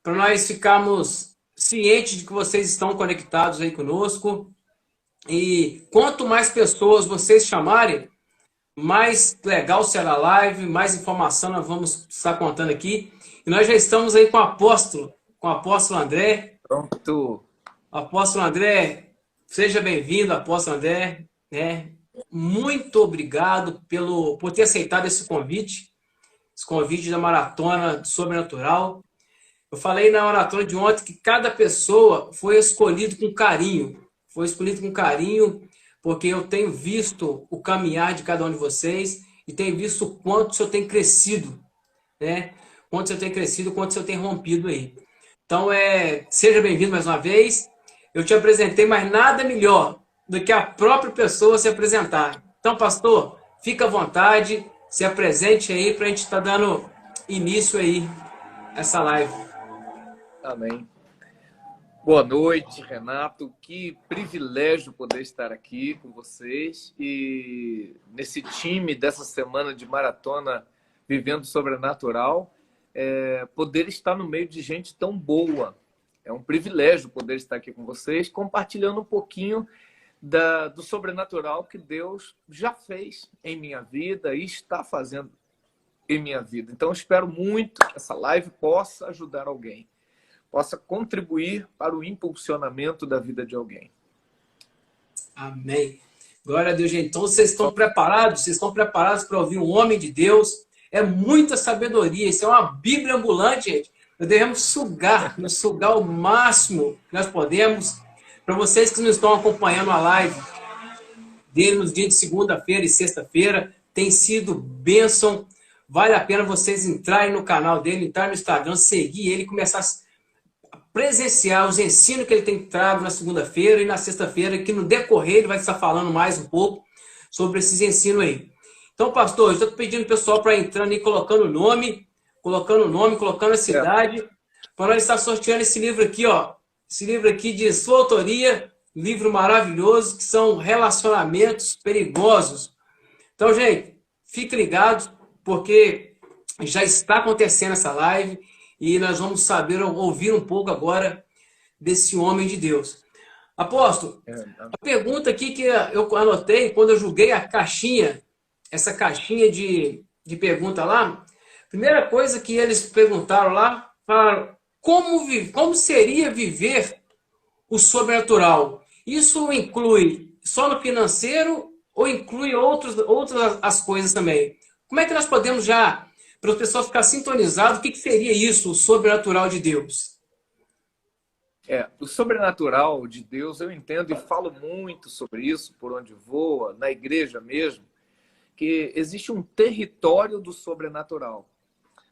para nós ficarmos cientes de que vocês estão conectados aí conosco. E quanto mais pessoas vocês chamarem, mais legal será a live, mais informação nós vamos estar contando aqui. E nós já estamos aí com o apóstolo André. Pronto. Apóstolo André, seja bem-vindo, apóstolo André. Muito obrigado por ter aceitado esse convite da Maratona Sobrenatural. Eu falei na maratona de ontem que cada pessoa foi escolhido com carinho. Foi escolhido com carinho porque eu tenho visto o caminhar de cada um de vocês e tenho visto o quanto o senhor tem crescido, né? Quanto o senhor tem crescido, quanto o senhor tem rompido aí. Então, seja bem-vindo mais uma vez. Eu te apresentei, mas nada melhor do que a própria pessoa se apresentar. Então, pastor, fica à vontade, se apresente aí para a gente estar dando início aí a essa live. Amém. Boa noite, Renato. Que privilégio poder estar aqui com vocês e nesse time dessa semana de maratona Vivendo Sobrenatural, poder estar no meio de gente tão boa. É um privilégio poder estar aqui com vocês, compartilhando um pouquinho do sobrenatural que Deus já fez em minha vida e está fazendo em minha vida. Então, eu espero muito que essa live possa ajudar alguém, possa contribuir para o impulsionamento da vida de alguém. Amém. Glória a Deus, gente. Então, vocês estão preparados? Vocês estão preparados para ouvir um homem de Deus? É muita sabedoria. Isso é uma Bíblia ambulante, gente. Nós devemos nos sugar o máximo que nós podemos. Para vocês que não estão acompanhando a live dele nos dias de segunda-feira e sexta-feira, tem sido bênção. Vale a pena vocês entrarem no canal dele, entrar no Instagram, seguir ele, começar a presenciar os ensinos que ele tem trago na segunda-feira e na sexta-feira, que no decorrer ele vai estar falando mais um pouco sobre esses ensinos aí. Então, pastor, eu estou pedindo o pessoal para entrando aí, colocando o nome, colocando a cidade, para nós estar sorteando esse livro aqui, ó. Esse livro aqui de sua autoria, livro maravilhoso, que são relacionamentos perigosos. Então, gente, fique ligado, porque já está acontecendo essa live e nós vamos saber ouvir um pouco agora desse homem de Deus. Apóstolo, a pergunta aqui que eu anotei quando eu julguei a caixinha, essa caixinha de pergunta lá, primeira coisa que eles perguntaram lá, falaram, como seria viver o sobrenatural? Isso inclui só no financeiro ou inclui outras as coisas também? Como é que nós podemos já, para as pessoas ficarem sintonizadas, o que seria isso, o sobrenatural de Deus? O sobrenatural de Deus, eu entendo e falo muito sobre isso, por onde voa, na igreja mesmo, que existe um território do sobrenatural.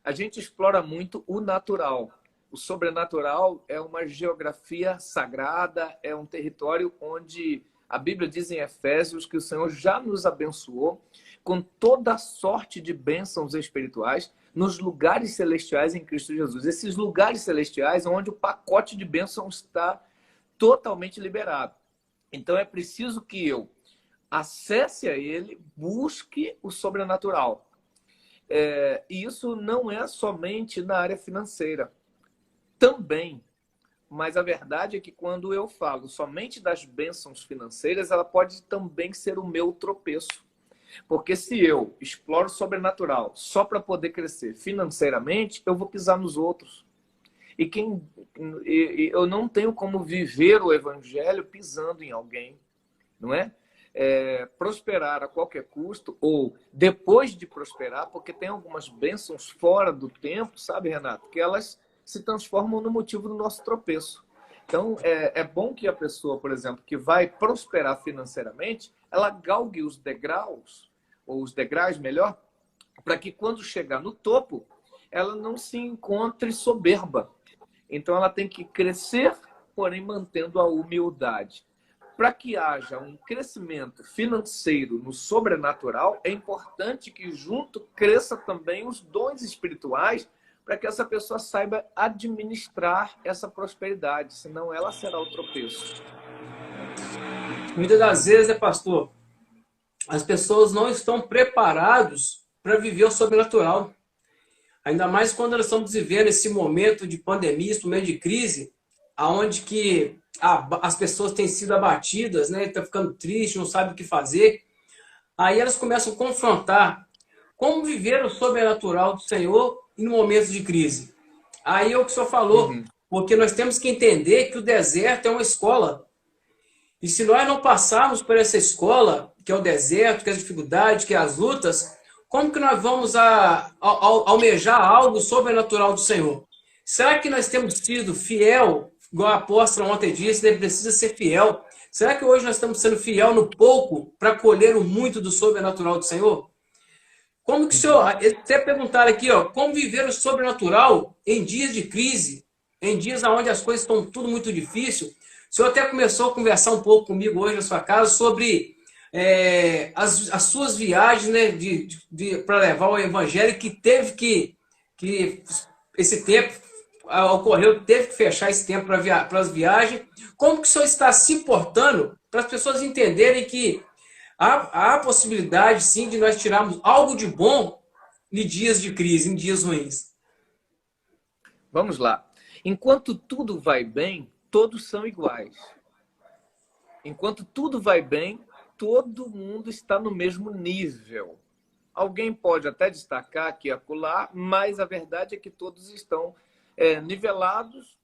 A gente explora muito o natural. O sobrenatural é uma geografia sagrada, é um território onde a Bíblia diz em Efésios que o Senhor já nos abençoou com toda sorte de bênçãos espirituais nos lugares celestiais em Cristo Jesus. Esses lugares celestiais onde o pacote de bênçãos está totalmente liberado. Então é preciso que eu acesse a ele, busque o sobrenatural. E isso não é somente na área financeira. Também. Mas a verdade é que quando eu falo somente das bênçãos financeiras, ela pode também ser o meu tropeço. Porque se eu exploro o sobrenatural só para poder crescer financeiramente, eu vou pisar nos outros. Eu não tenho como viver o evangelho pisando em alguém, não é? Prosperar a qualquer custo, ou depois de prosperar, porque tem algumas bênçãos fora do tempo, sabe, Renato? Que elas se transformam no motivo do nosso tropeço. Então, é bom que a pessoa, por exemplo, que vai prosperar financeiramente, ela galgue os degraus, ou os degraus melhor, para que quando chegar no topo, ela não se encontre soberba. Então, ela tem que crescer, porém mantendo a humildade. Para que haja um crescimento financeiro no sobrenatural, é importante que junto cresça também os dons espirituais, para que essa pessoa saiba administrar essa prosperidade, senão ela será o tropeço. Muitas das vezes, pastor, as pessoas não estão preparadas para viver o sobrenatural. Ainda mais quando nós estamos vivendo esse momento de pandemia, esse momento de crise, aonde que as pessoas têm sido abatidas, né? Estão ficando tristes, não sabem o que fazer. Aí elas começam a confrontar como viver o sobrenatural do Senhor em momentos de crise. Aí é o que o senhor falou, Uhum. porque nós temos que entender que o deserto é uma escola. E se nós não passarmos por essa escola, que é o deserto, que é as dificuldades, que é as lutas, como que nós vamos almejar algo sobrenatural do Senhor? Será que nós temos sido fiel, igual a apóstola ontem disse, ele precisa ser fiel? Será que hoje nós estamos sendo fiel no pouco para colher o muito do sobrenatural do Senhor? Como que o senhor, Uhum. até perguntar aqui, ó, como viver o sobrenatural em dias de crise, em dias onde as coisas estão tudo muito difícil? O senhor até começou a conversar um pouco comigo hoje na sua casa sobre as suas viagens, né, para levar o evangelho, que teve que esse tempo ocorreu, teve que fechar esse tempo para as viagens. Como que o senhor está se portando para as pessoas entenderem que há a possibilidade, sim, de nós tirarmos algo de bom em dias de crise, em dias ruins? Vamos lá. Enquanto tudo vai bem, todos são iguais. Enquanto tudo vai bem, todo mundo está no mesmo nível. Alguém pode até destacar aqui e acolá, mas a verdade é que todos estão nivelados,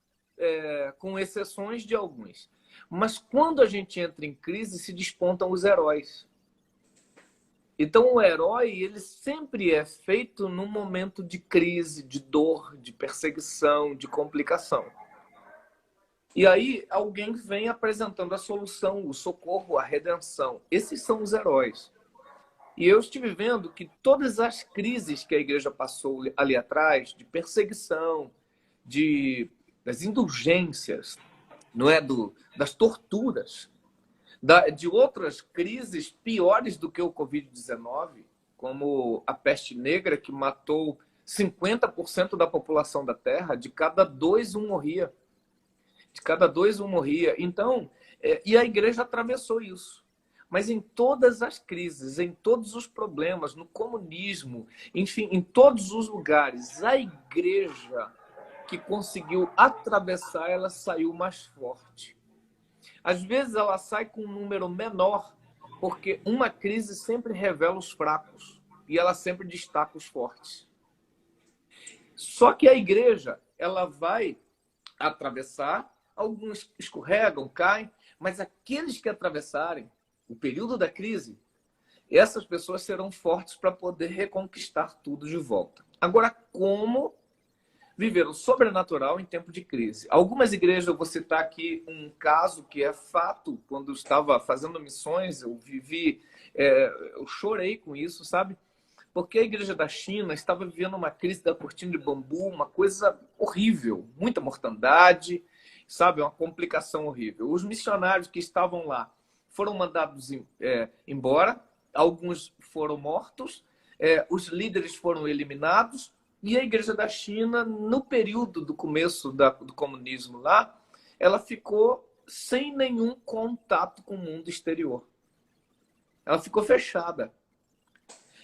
com exceções de alguns. Mas quando a gente entra em crise, se despontam os heróis. Então, o herói, ele sempre é feito num momento de crise, de dor, de perseguição, de complicação. E aí, alguém vem apresentando a solução, o socorro, a redenção. Esses são os heróis. E eu estive vendo que todas as crises que a igreja passou ali atrás, de perseguição, das indulgências, não é, das torturas, de outras crises piores do que o Covid-19, como a peste negra, que matou 50% da população da Terra, de cada dois, um morria. De cada dois, um morria. Então, e a igreja atravessou isso. Mas em todas as crises, em todos os problemas, no comunismo, enfim, em todos os lugares, a igreja que conseguiu atravessar, ela saiu mais forte. Às vezes ela sai com um número menor, porque uma crise sempre revela os fracos e ela sempre destaca os fortes. Só que a igreja, ela vai atravessar, alguns escorregam, caem, mas aqueles que atravessarem o período da crise, essas pessoas serão fortes para poder reconquistar tudo de volta. Agora, como viver o sobrenatural em tempo de crise? Algumas igrejas, eu vou citar aqui um caso que é fato. Quando eu estava fazendo missões, eu eu chorei com isso, sabe? Porque a igreja da China estava vivendo uma crise da cortina de bambu, uma coisa horrível, muita mortandade, sabe? Uma complicação horrível. Os missionários que estavam lá foram mandados embora, alguns foram mortos, os líderes foram eliminados, e a igreja da China, no período do começo do comunismo lá, ela ficou sem nenhum contato com o mundo exterior. Ela ficou fechada.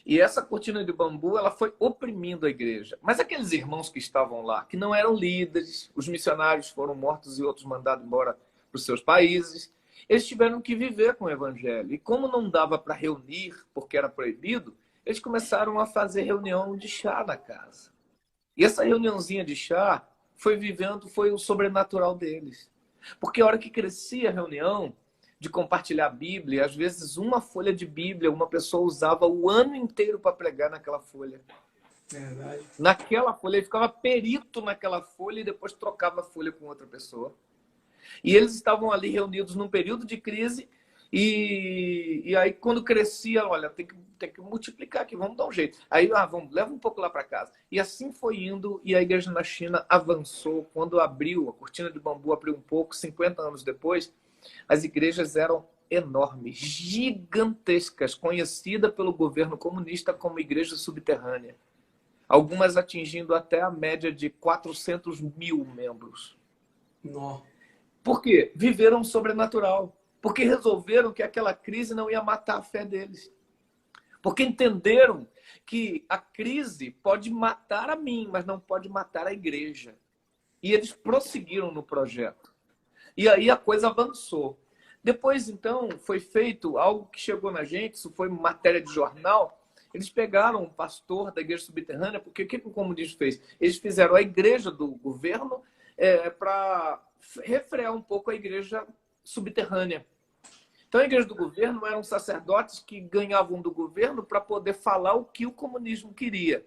E essa cortina de bambu, ela foi oprimindo a igreja. Mas aqueles irmãos que estavam lá, que não eram líderes, os missionários foram mortos e outros mandados embora para os seus países, eles tiveram que viver com o evangelho. E como não dava para reunir, porque era proibido, eles começaram a fazer reunião de chá na casa. E essa reuniãozinha de chá foi o sobrenatural deles. Porque a hora que crescia a reunião de compartilhar a Bíblia, às vezes uma folha de Bíblia, uma pessoa usava o ano inteiro para pregar naquela folha. Verdade. Naquela folha, ele ficava perito naquela folha e depois trocava a folha com outra pessoa. E eles estavam ali reunidos num período de crise e aí quando crescia, olha, tem que multiplicar aqui, vamos dar um jeito. Aí, leva um pouco lá para casa. E assim foi indo e a igreja na China avançou. Quando abriu, a cortina de bambu abriu um pouco, 50 anos depois, as igrejas eram enormes, gigantescas, conhecida pelo governo comunista como igreja subterrânea. Algumas atingindo até a média de 400 mil membros. Não. Por quê? Viveram o sobrenatural. Porque resolveram que aquela crise não ia matar a fé deles. Porque entenderam que a crise pode matar a mim, mas não pode matar a igreja. E eles prosseguiram no projeto. E aí a coisa avançou. Depois, então, foi feito algo que chegou na gente, isso foi matéria de jornal. Eles pegaram um pastor da igreja subterrânea, porque o que o comunismo fez? Eles fizeram a igreja do governo para refrear um pouco a igreja subterrânea. Então, a igreja do governo eram sacerdotes que ganhavam do governo para poder falar o que o comunismo queria.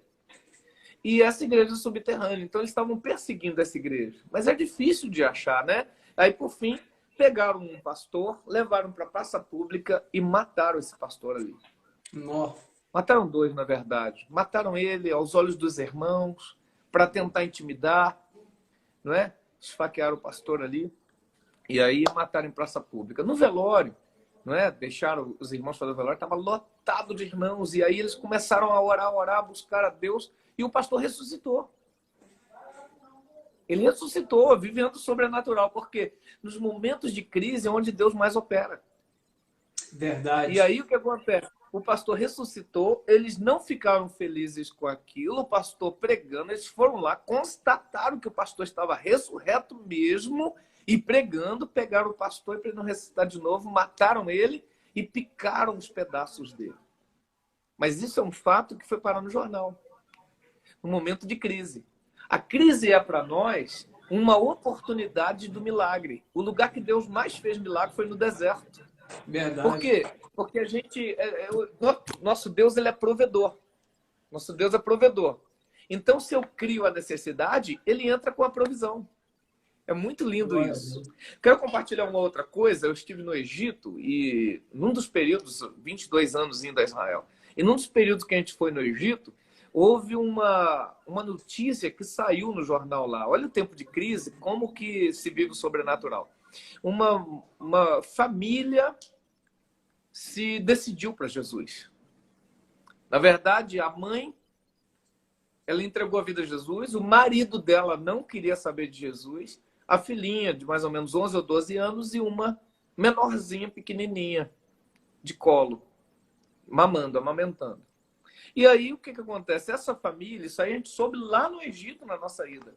E essa igreja subterrânea. Então, eles estavam perseguindo essa igreja. Mas é difícil de achar, né? Aí, por fim, pegaram um pastor, levaram para a praça pública e mataram esse pastor ali. Nossa. Mataram 2, na verdade. Mataram ele aos olhos dos irmãos para tentar intimidar, não é? Esfaquearam o pastor ali e aí mataram em praça pública. No velório, não é? Deixaram os irmãos fazer o velório, estava lotado de irmãos e aí eles começaram a orar, buscar a Deus e o pastor ressuscitou. Ele ressuscitou, vivendo o sobrenatural, porque nos momentos de crise é onde Deus mais opera. Verdade. E aí o que acontece? O pastor ressuscitou, eles não ficaram felizes com aquilo, o pastor pregando, eles foram lá, constataram que o pastor estava ressurreto mesmo e pregando, pegaram o pastor e para ele não ressuscitar de novo, mataram ele e picaram os pedaços dele. Mas isso é um fato que foi parar no jornal, no momento de crise. A crise é para nós uma oportunidade do milagre. O lugar que Deus mais fez milagre foi no deserto. Verdade. Por quê? Porque a gente, nosso Deus, ele é provedor. Nosso Deus é provedor. Então, se eu crio a necessidade, ele entra com a provisão. É muito lindo isso. Quero compartilhar uma outra coisa. Eu estive no Egito e num dos períodos, 22 anos indo a Israel, e num dos períodos que a gente foi no Egito, houve uma notícia que saiu no jornal lá. Olha o tempo de crise, como que se vive o sobrenatural. Uma família se decidiu para Jesus. Na verdade, a mãe, ela entregou a vida a Jesus, o marido dela não queria saber de Jesus, a filhinha de mais ou menos 11 ou 12 anos e uma menorzinha, pequenininha, de colo, mamando, amamentando. E aí, o que acontece? Essa família, isso aí a gente soube lá no Egito, na nossa ida.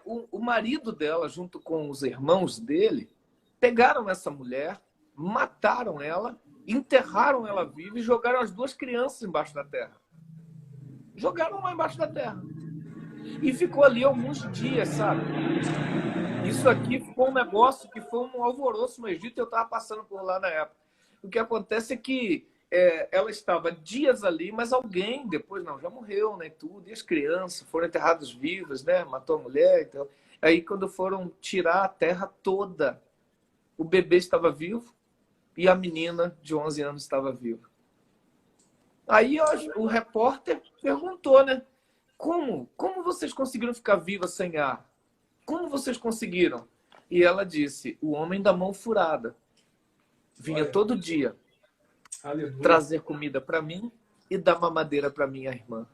O marido dela, junto com os irmãos dele, pegaram essa mulher, mataram ela, enterraram ela viva e jogaram as 2 crianças embaixo da terra. Jogaram lá embaixo da terra. E ficou ali alguns dias, sabe? Isso aqui ficou um negócio que foi um alvoroço no Egito e eu estava passando por lá na época. O que acontece é que ela estava dias ali, mas alguém depois, não, já morreu, né, tudo, e as crianças foram enterradas vivas, né, matou a mulher, então. Aí quando foram tirar a terra toda, o bebê estava vivo e a menina de 11 anos estava viva. Aí o repórter perguntou, né, como vocês conseguiram ficar vivas sem ar? Como vocês conseguiram? E ela disse, o homem da mão furada vinha todo dia trazer comida para mim e dar mamadeira para minha irmã.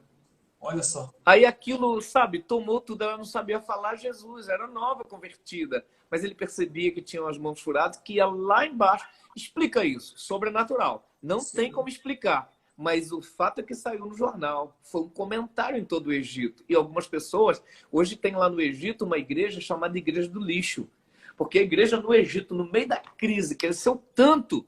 Olha só. Aí aquilo, sabe, tomou tudo. Ela não sabia falar Jesus, era nova convertida. Mas ele percebia que tinha as mãos furadas, que ia lá embaixo. Explica isso, sobrenatural. Não tem como explicar. Mas o fato é que saiu no jornal. Foi um comentário em todo o Egito. E algumas pessoas, hoje tem lá no Egito uma igreja chamada Igreja do Lixo. Porque a igreja no Egito, no meio da crise, cresceu tanto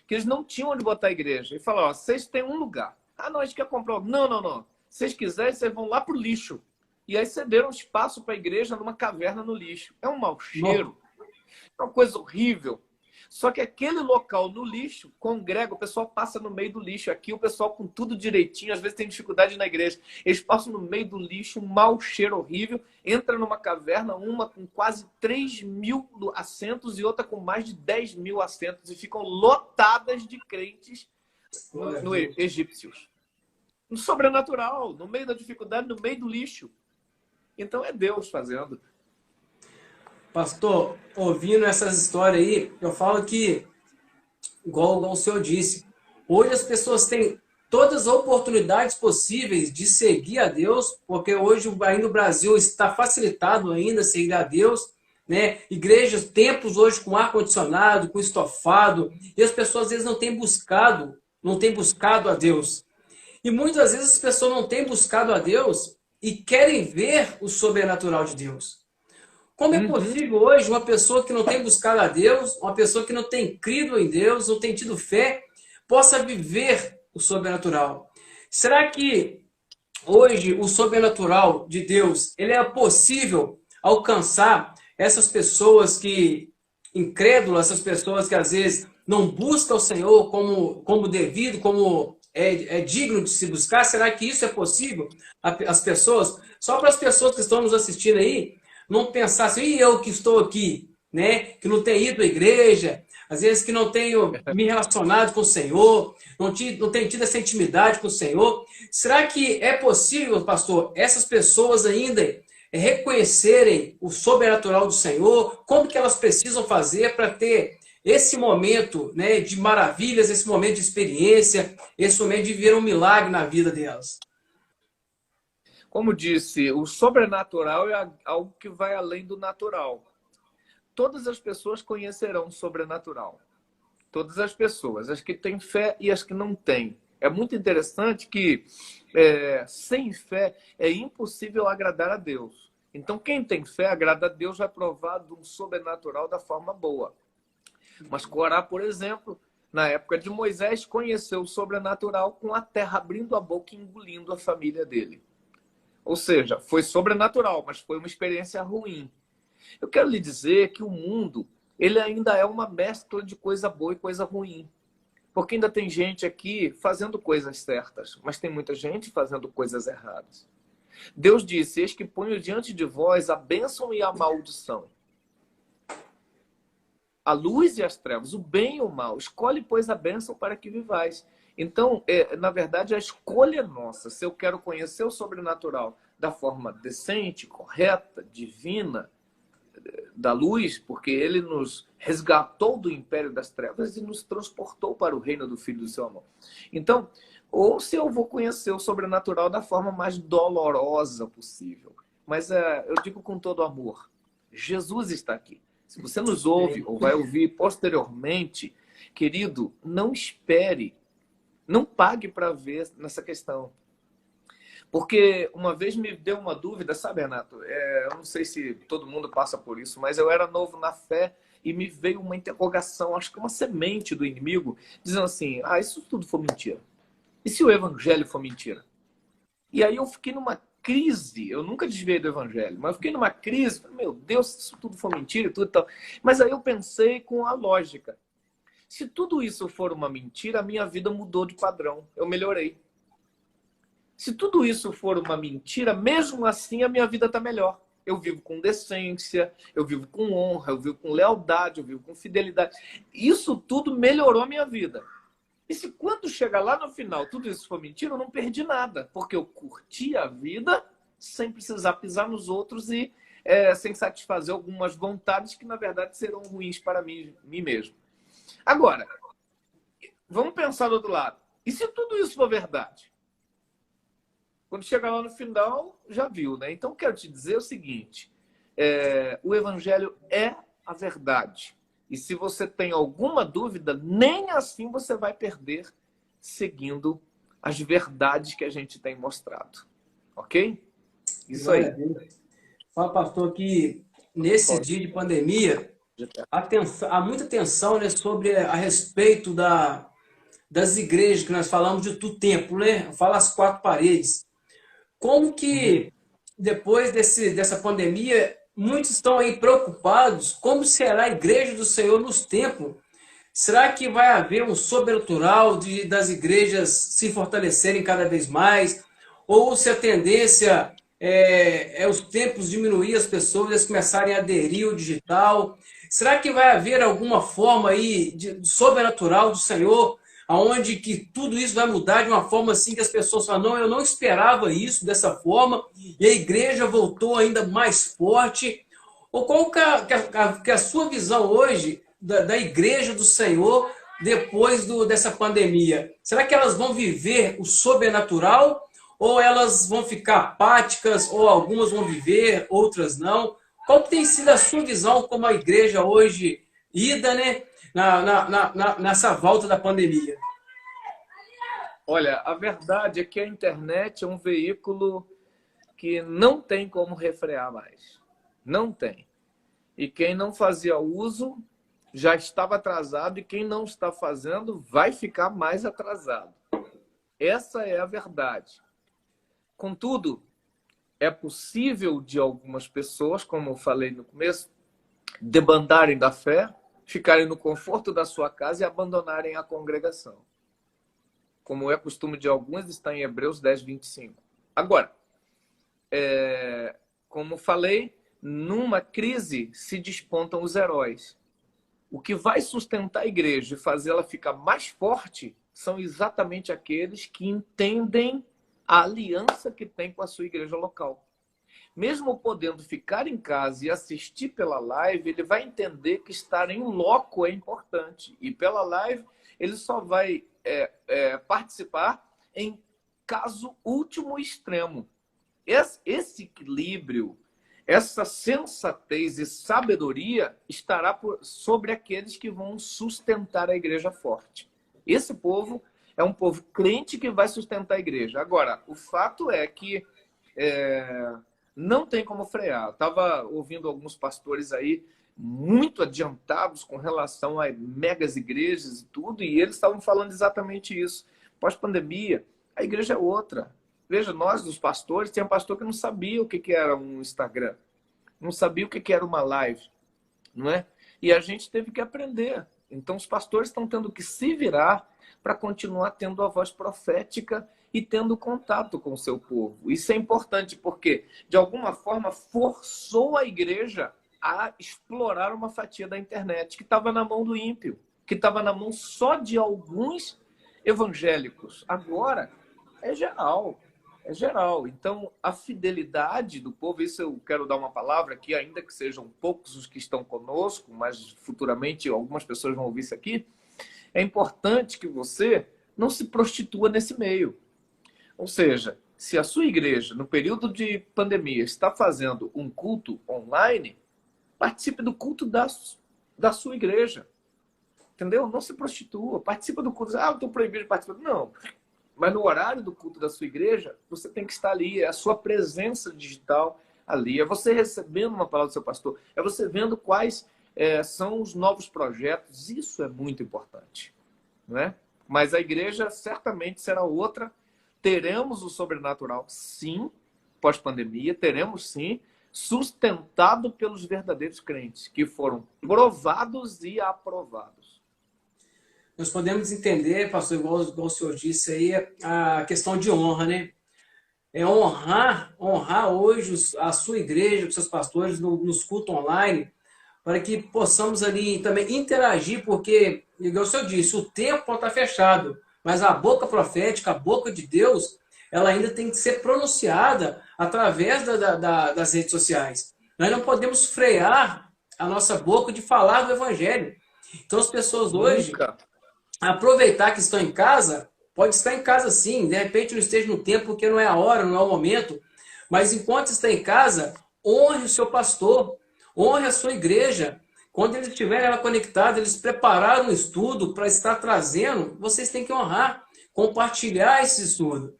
que eles não tinham onde botar a igreja. E falaram, ó, vocês têm um lugar. Ah, não, a gente quer comprar. Não. Se vocês quiserem, vocês vão lá pro lixo. E aí cederam espaço para a igreja numa caverna no lixo. É um mau cheiro. É uma coisa horrível. Só que aquele local no lixo congrega, o pessoal passa no meio do lixo. Aqui o pessoal com tudo direitinho, às vezes tem dificuldade na igreja. Eles passam no meio do lixo, um mau cheiro horrível, entra numa caverna, uma com quase 3.000 assentos e outra com mais de 10.000 assentos e ficam lotadas de crentes no egípcios. No sobrenatural, no meio da dificuldade, no meio do lixo. Então é Deus fazendo. Pastor, ouvindo essas histórias aí, eu falo que, igual o senhor disse, hoje as pessoas têm todas as oportunidades possíveis de seguir a Deus, porque hoje ainda o Brasil está facilitado ainda a seguir a Deus, né? Igrejas, templos hoje com ar-condicionado, com estofado, e as pessoas às vezes não têm buscado não tem buscado a Deus. E muitas vezes as pessoas não têm buscado a Deus e querem ver o sobrenatural de Deus. Como é Uhum. possível hoje uma pessoa que não tem buscado a Deus, uma pessoa que não tem crido em Deus, não tem tido fé, possa viver o sobrenatural? Será que hoje o sobrenatural de Deus, ele é possível alcançar essas pessoas que incrédulas, essas pessoas que às vezes não buscam o Senhor como devido, como é digno de se buscar? Será que isso é possível? As pessoas, só para as pessoas que estão nos assistindo aí, não pensar assim, e eu que estou aqui, né? Que não tenho ido à igreja, às vezes que não tenho me relacionado com o Senhor, não tenho tido essa intimidade com o Senhor. Será que é possível, pastor, essas pessoas ainda reconhecerem o sobrenatural do Senhor? Como que elas precisam fazer para ter esse momento, né, de maravilhas, esse momento de experiência, esse momento de viver um milagre na vida delas? Como disse, o sobrenatural é algo que vai além do natural. Todas as pessoas conhecerão o sobrenatural. Todas as pessoas, as que têm fé e as que não têm. É muito interessante que sem fé é impossível agradar a Deus. Então, quem tem fé agrada a Deus, vai provar do sobrenatural da forma boa. Mas Corá, por exemplo, na época de Moisés, conheceu o sobrenatural com a terra abrindo a boca e engolindo a família dele. Ou seja, foi sobrenatural, mas foi uma experiência ruim. Eu quero lhe dizer que o mundo, ele ainda é uma mescla de coisa boa e coisa ruim. Porque ainda tem gente aqui fazendo coisas certas, mas tem muita gente fazendo coisas erradas. Deus disse, eis que ponho diante de vós a bênção e a maldição. A luz e as trevas, o bem e o mal. Escolhe, pois, a bênção para que vivais. Então, na verdade, a escolha é nossa. Se eu quero conhecer o sobrenatural da forma decente, correta, divina, da luz, porque ele nos resgatou do império das trevas e nos transportou para o reino do Filho do seu amor. Então, ou se eu vou conhecer o sobrenatural da forma mais dolorosa possível. Mas eu digo com todo amor, Jesus está aqui. Se você nos ouve ou vai ouvir posteriormente, querido, não espere, não pague para ver nessa questão. Porque uma vez me deu uma dúvida, sabe, Renato? Eu não sei se todo mundo passa por isso, mas eu era novo na fé e me veio uma interrogação, acho que uma semente do inimigo, dizendo assim, isso tudo for mentira. E se o evangelho for mentira? E aí eu fiquei numa crise, eu nunca desviei do evangelho, mas eu fiquei numa crise, meu Deus, se isso tudo for mentira e tudo e tal. Mas aí eu pensei com a lógica. Se tudo isso for uma mentira, a minha vida mudou de padrão, eu melhorei. Se tudo isso for uma mentira, mesmo assim a minha vida está melhor. Eu vivo com decência, eu vivo com honra, eu vivo com lealdade, eu vivo com fidelidade. Isso tudo melhorou a minha vida. E se quando chegar lá no final tudo isso for mentira, eu não perdi nada. Porque eu curti a vida sem precisar pisar nos outros e sem satisfazer algumas vontades que na verdade serão ruins para mim mesmo. Agora, vamos pensar do outro lado. E se tudo isso for verdade? Quando chegar lá no final, já viu, né? Então, quero te dizer o seguinte. O evangelho é a verdade. E se você tem alguma dúvida, nem assim você vai perder seguindo as verdades que a gente tem mostrado. Ok? Isso aí. Fala, pastor, que nesse dia de pandemia, há muita tensão, né, a respeito das igrejas, que nós falamos do templo, né? Fala as quatro paredes. Como que, depois dessa pandemia, muitos estão aí preocupados como será a igreja do Senhor nos templos? Será que vai haver um sobrenatural das igrejas se fortalecerem cada vez mais? Ou se a tendência é os templos diminuir, as pessoas começarem a aderir ao digital? Será que vai haver alguma forma aí de sobrenatural do Senhor, aonde que tudo isso vai mudar de uma forma assim que as pessoas falam, não, eu não esperava isso dessa forma, e a igreja voltou ainda mais forte? Ou qual que é a sua visão hoje da igreja do Senhor depois dessa pandemia? Será que elas vão viver o sobrenatural? Ou elas vão ficar apáticas? Ou algumas vão viver, outras não? Qual tem sido a sua visão como a igreja hoje ida, né, nessa volta da pandemia? Olha, a verdade é que a internet é um veículo que não tem como refrear mais. Não tem. E quem não fazia uso já estava atrasado, e quem não está fazendo vai ficar mais atrasado. Essa é a verdade. Contudo, é possível de algumas pessoas, como eu falei no começo, debandarem da fé, ficarem no conforto da sua casa e abandonarem a congregação. Como é costume de alguns, está em Hebreus 10, 25. Agora, como falei, numa crise se despontam os heróis. O que vai sustentar a igreja e fazê-la ficar mais forte são exatamente aqueles que entendem a aliança que tem com a sua igreja local. Mesmo podendo ficar em casa e assistir pela live, ele vai entender que estar em loco é importante. E pela live, ele só vai participar em caso último extremo. Esse equilíbrio, essa sensatez e sabedoria estará sobre aqueles que vão sustentar a igreja forte. Esse povo é um povo crente que vai sustentar a igreja. Agora, o fato é que não tem como frear. Estava ouvindo alguns pastores aí muito adiantados com relação a megas igrejas e tudo, e eles estavam falando exatamente isso. Pós-pandemia, a igreja é outra. Veja, nós, os pastores, tinha um pastor que não sabia o que era um Instagram, não sabia o que era uma live, não é? E a gente teve que aprender. Então, os pastores estão tendo que se virar para continuar tendo a voz profética e tendo contato com o seu povo. Isso é importante porque, de alguma forma, forçou a igreja a explorar uma fatia da internet que estava na mão do ímpio, que estava na mão só de alguns evangélicos. Agora, é geral. É geral. Então, a fidelidade do povo, isso eu quero dar uma palavra aqui, ainda que sejam poucos os que estão conosco, mas futuramente algumas pessoas vão ouvir isso aqui, é importante que você não se prostitua nesse meio. Ou seja, se a sua igreja, no período de pandemia, está fazendo um culto online, participe do culto da sua igreja. Entendeu? Não se prostitua. Participa do culto. Ah, eu estou proibido de participar. Não. Mas no horário do culto da sua igreja, você tem que estar ali. É a sua presença digital ali. É você recebendo uma palavra do seu pastor. É você vendo quais são os novos projetos. Isso é muito importante. Né? Mas a igreja certamente será outra. Teremos o sobrenatural, sim, pós-pandemia. Teremos, sim, sustentado pelos verdadeiros crentes, que foram provados e aprovados. Nós podemos entender, pastor, igual o senhor disse aí, a questão de honra, né? É honrar hoje a sua igreja, os seus pastores nos cultos online, para que possamos ali também interagir, porque, igual o senhor disse, o tempo pode estar fechado, mas a boca profética, a boca de Deus, ela ainda tem que ser pronunciada através das redes sociais. Nós não podemos frear a nossa boca de falar do evangelho. Então as pessoas hoje, aproveitar que estão em casa, pode estar em casa sim, de repente não esteja no tempo porque não é a hora, não é o momento, mas enquanto está em casa, honre o seu pastor, honre a sua igreja. Quando eles estiverem ela conectada, eles prepararam um estudo para estar trazendo, vocês têm que honrar, compartilhar esse estudo.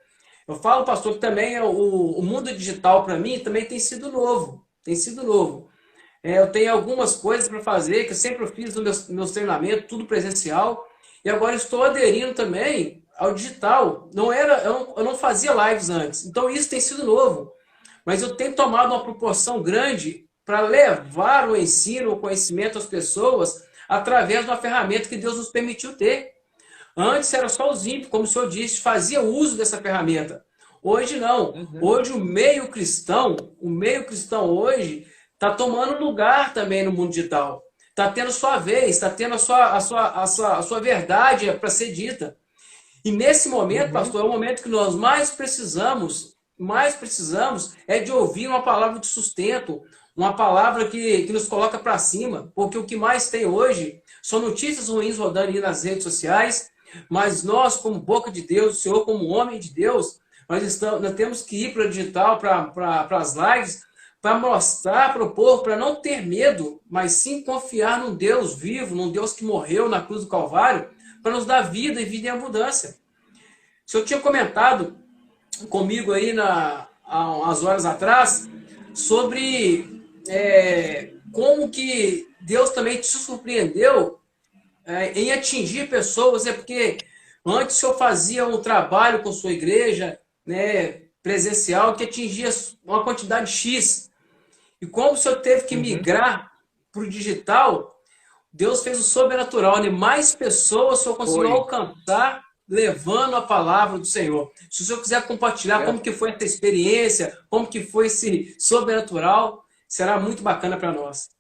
Eu falo, pastor, que também o mundo digital para mim também tem sido novo. Tem sido novo. Eu tenho algumas coisas para fazer, que eu sempre fiz nos meus treinamentos, tudo presencial. E agora estou aderindo também ao digital. Eu não fazia lives antes. Então isso tem sido novo. Mas eu tenho tomado uma proporção grande para levar o ensino, o conhecimento às pessoas através de uma ferramenta que Deus nos permitiu ter. Antes era só os ímpios, como o senhor disse, fazia uso dessa ferramenta. Hoje não. Hoje o meio cristão hoje está tomando lugar também no mundo digital. Está tendo sua vez, está tendo a sua verdade para ser dita. E nesse momento, pastor, é o momento que nós mais precisamos é de ouvir uma palavra de sustento, uma palavra que nos coloca para cima, porque o que mais tem hoje são notícias ruins rodando aí nas redes sociais, mas nós, como boca de Deus, o Senhor como homem de Deus, nós temos que ir para o digital, para as lives, para mostrar para o povo, para não ter medo, mas sim confiar num Deus vivo, num Deus que morreu na cruz do Calvário, para nos dar vida e vida em abundância. O senhor tinha comentado comigo aí há umas horas atrás sobre como que Deus também te surpreendeu em atingir pessoas, porque antes o senhor fazia um trabalho com sua igreja, né, presencial, que atingia uma quantidade X. E como o senhor teve que Uhum. migrar para o digital, Deus fez o sobrenatural, né? Mais pessoas o senhor conseguiu Foi. alcançar levando a palavra do Senhor. Se o senhor quiser compartilhar como que foi essa experiência, como que foi esse sobrenatural, será muito bacana para nós.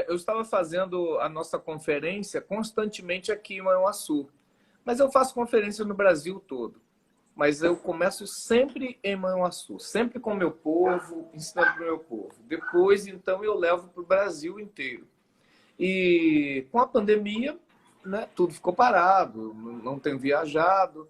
Eu estava fazendo a nossa conferência constantemente aqui em Manhuaçu, mas eu faço conferência no Brasil todo. Mas eu começo sempre em Manhuaçu, sempre com o meu povo, ensinando para o meu povo. Depois, então, eu levo para o Brasil inteiro. E com a pandemia, né, tudo ficou parado, não tenho viajado,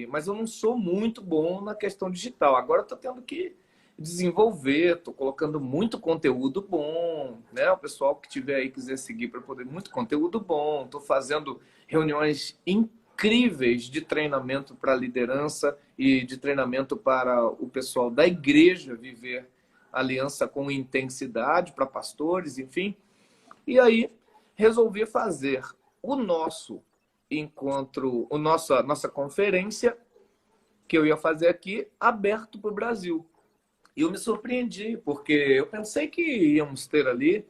mas eu não sou muito bom na questão digital. Agora eu estou tendo que desenvolver, estou colocando muito conteúdo bom, né? O pessoal que tiver aí quiser seguir para poder muito conteúdo bom. Estou fazendo reuniões incríveis de treinamento para liderança e de treinamento para o pessoal da igreja viver aliança com intensidade para pastores, enfim. E aí resolvi fazer o nosso encontro, a nossa conferência que eu ia fazer aqui aberto para o Brasil. E eu me surpreendi, porque eu pensei que íamos ter ali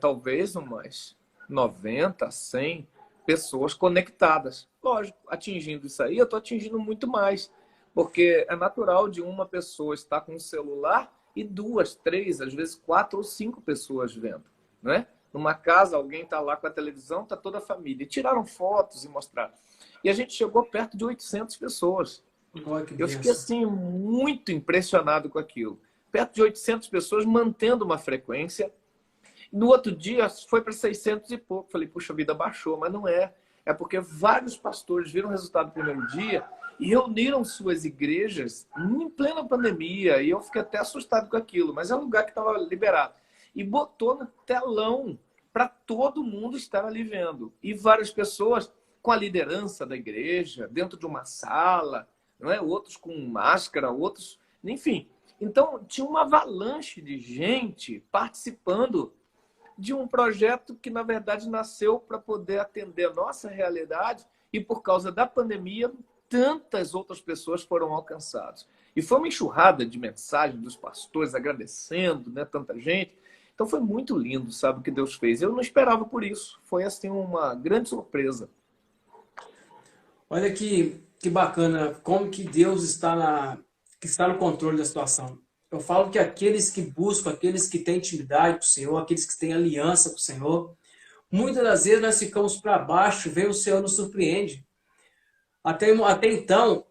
talvez umas 90, 100 pessoas conectadas. Lógico, atingindo isso aí, eu estou atingindo muito mais, porque é natural de uma pessoa estar com um celular e duas, três, às vezes 4 ou 5 pessoas vendo, né? Numa casa, alguém está lá com a televisão, está toda a família. E tiraram fotos e mostraram. E a gente chegou perto de 800 pessoas. Olha que Eu fiquei benção. assim muito impressionado com aquilo. Perto de 800 pessoas mantendo uma frequência. No outro dia foi para 600 e pouco. Falei, puxa, a vida baixou, mas não é. É porque vários pastores viram o resultado do primeiro dia e reuniram suas igrejas em plena pandemia. E eu fiquei até assustado com aquilo, mas é um lugar que estava liberado. E botou no telão para todo mundo estar ali vendo. E várias pessoas com a liderança da igreja, dentro de uma sala, não é? Outros com máscara, outros... Enfim, então tinha uma avalanche de gente participando de um projeto que, na verdade, nasceu para poder atender a nossa realidade e, por causa da pandemia, tantas outras pessoas foram alcançadas. E foi uma enxurrada de mensagens dos pastores agradecendo, né, tanta gente. Então foi muito lindo, sabe, o que Deus fez. Eu não esperava por isso. Foi, assim, uma grande surpresa. Olha que bacana, como que Deus que está no controle da situação. Eu falo que aqueles que buscam, aqueles que têm intimidade com o Senhor, aqueles que têm aliança com o Senhor, muitas das vezes nós ficamos para baixo, vem o Senhor nos surpreende. Até então,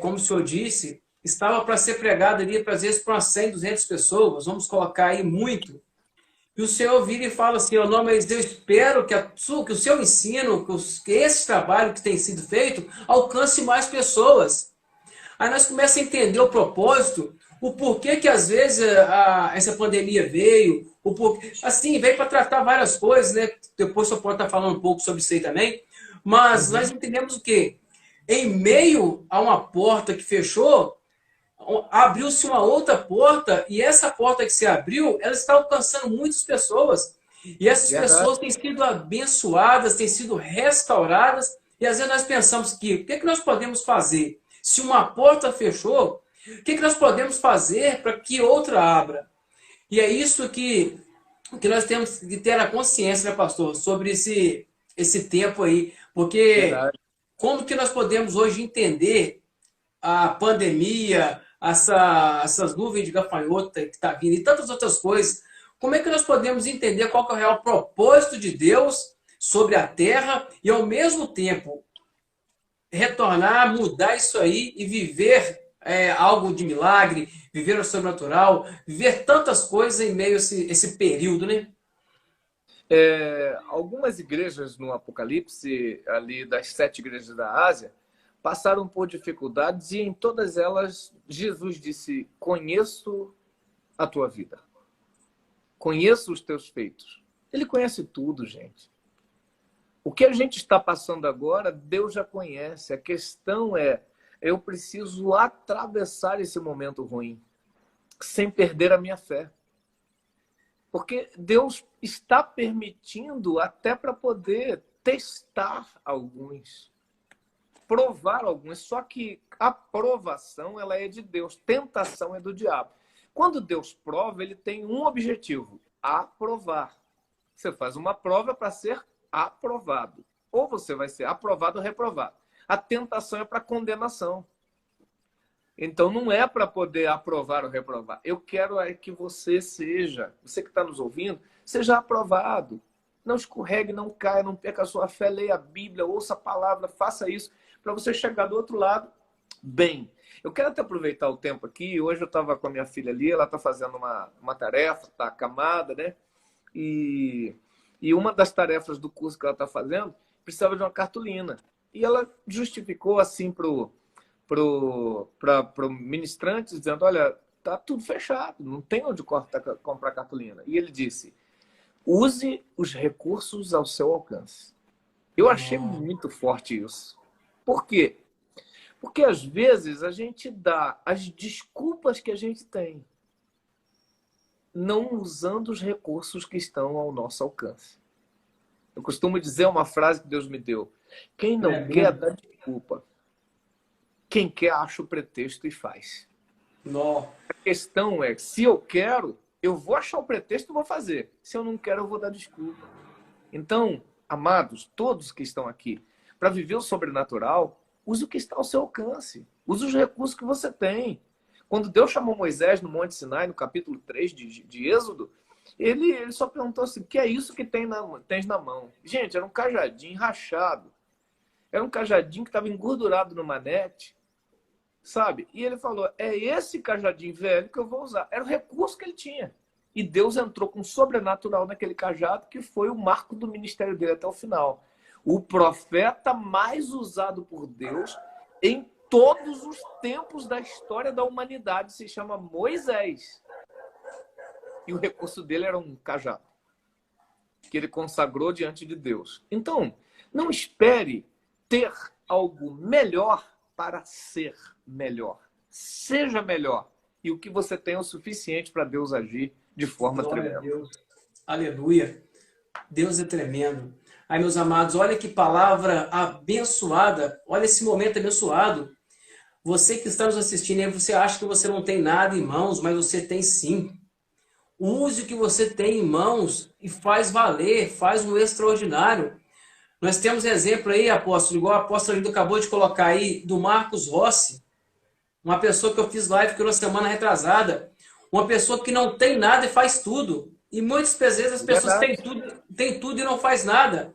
como o senhor disse, estava para ser pregado ali, às vezes, para umas 100, 200 pessoas, vamos colocar aí muito. E o senhor vira e fala assim, oh, não, mas eu espero que o seu ensino, que esse trabalho que tem sido feito, alcance mais pessoas. Aí nós começamos a entender o propósito, o porquê que às vezes essa pandemia veio, assim, veio para tratar várias coisas, né? Depois o senhor pode estar falando um pouco sobre isso aí também. Mas nós Uhum. entendemos o quê? Em meio a uma porta que fechou, abriu-se uma outra porta, e essa porta que se abriu, ela está alcançando muitas pessoas. E essas Verdade. pessoas têm sido abençoadas, têm sido restauradas, e às vezes nós pensamos que, o que, é que nós podemos fazer? Se uma porta fechou, o que, é que nós podemos fazer para que outra abra? E é isso que nós temos que ter a consciência, né, pastor, sobre esse tempo aí. Porque Verdade. como que nós podemos hoje entender a pandemia, essas nuvens de gafanhoto que está vindo e tantas outras coisas? Como é que nós podemos entender qual que é o real propósito de Deus sobre a terra e, ao mesmo tempo, retornar, mudar isso aí e viver algo de milagre, viver o sobrenatural, viver tantas coisas em meio a esse período, né? Algumas igrejas no Apocalipse, ali das 7 igrejas da Ásia, passaram por dificuldades e em todas elas Jesus disse: conheço a tua vida, conheço os teus feitos. Ele conhece tudo, gente. O que a gente está passando agora, Deus já conhece. A questão é, eu preciso atravessar esse momento ruim sem perder a minha fé. Porque Deus está permitindo até para poder testar alguns, provar alguns. Só que a provação, ela é de Deus, tentação é do diabo. Quando Deus prova, ele tem um objetivo: aprovar. Você faz uma prova para ser aprovado. Ou você vai ser aprovado ou reprovado. A tentação é para condenação. Então, não é para poder aprovar ou reprovar. Eu quero é que você seja, você que está nos ouvindo, seja aprovado. Não escorregue, não caia, não perca a sua fé, leia a Bíblia, ouça a palavra, faça isso, para você chegar do outro lado bem. Eu quero até aproveitar o tempo aqui. Hoje eu estava com a minha filha ali, ela está fazendo uma tarefa, está acamada, né? E uma das tarefas do curso que ela está fazendo precisava de uma cartolina. E ela justificou assim para ministrante, dizendo, olha, tá tudo fechado, não tem onde comprar cartolina. E ele disse, use os recursos ao seu alcance. Eu achei muito forte isso. Por quê? Porque às vezes a gente dá as desculpas que a gente tem, não usando os recursos que estão ao nosso alcance. Eu costumo dizer uma frase que Deus me deu. Quem não quer dá desculpa. Quem quer acha o pretexto e faz. Não. A questão é, se eu quero, eu vou achar o pretexto e vou fazer. Se eu não quero, eu vou dar desculpa. Então, amados, todos que estão aqui, para viver o sobrenatural, use o que está ao seu alcance. Use os recursos que você tem. Quando Deus chamou Moisés no Monte Sinai, no capítulo 3 de Êxodo, ele só perguntou assim, o que é isso que tens na mão? Gente, era um cajadinho rachado. Era um cajadinho que estava engordurado no manete, sabe? E ele falou, é esse cajadinho velho que eu vou usar. Era o recurso que ele tinha. E Deus entrou com o sobrenatural naquele cajado, que foi o marco do ministério dele até o final. O profeta mais usado por Deus em todos os tempos da história da humanidade se chama Moisés. E o recurso dele era um cajado, que ele consagrou diante de Deus. Então, não espere ter algo melhor para ser melhor. Seja melhor. E o que você tem é o suficiente para Deus agir de forma tremenda. Deus. Aleluia. Deus é tremendo. Ai, meus amados, olha que palavra abençoada. Olha esse momento abençoado. Você que está nos assistindo, você acha que você não tem nada em mãos, mas você tem sim. Use o que você tem em mãos e faz valer, faz um extraordinário. Nós temos exemplo aí, apóstolo, igual o apóstolo Lindo acabou de colocar aí, do Marcos Rossi, uma pessoa que eu fiz live na semana retrasada, uma pessoa que não tem nada e faz tudo. E muitas vezes as pessoas têm tudo e não faz nada.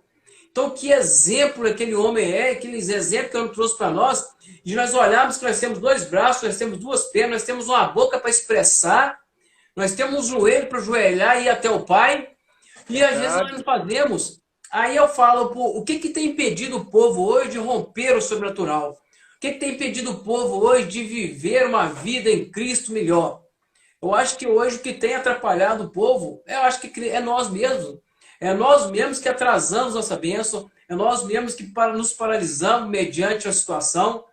Então, que exemplo aquele homem é, aqueles exemplos que ele trouxe para nós, de nós olharmos que nós temos dois braços, nós temos duas pernas, nós temos uma boca para expressar, nós temos um joelho para ajoelhar e ir até o Pai, e às vezes nós não fazemos. Aí eu falo, pô, o que tem impedido o povo hoje de romper o sobrenatural? O que tem impedido o povo hoje de viver uma vida em Cristo melhor? Eu acho que hoje o que tem atrapalhado o povo, eu acho que é nós mesmos. É nós mesmos que atrasamos nossa bênção, é nós mesmos que nos paralisamos mediante a situação.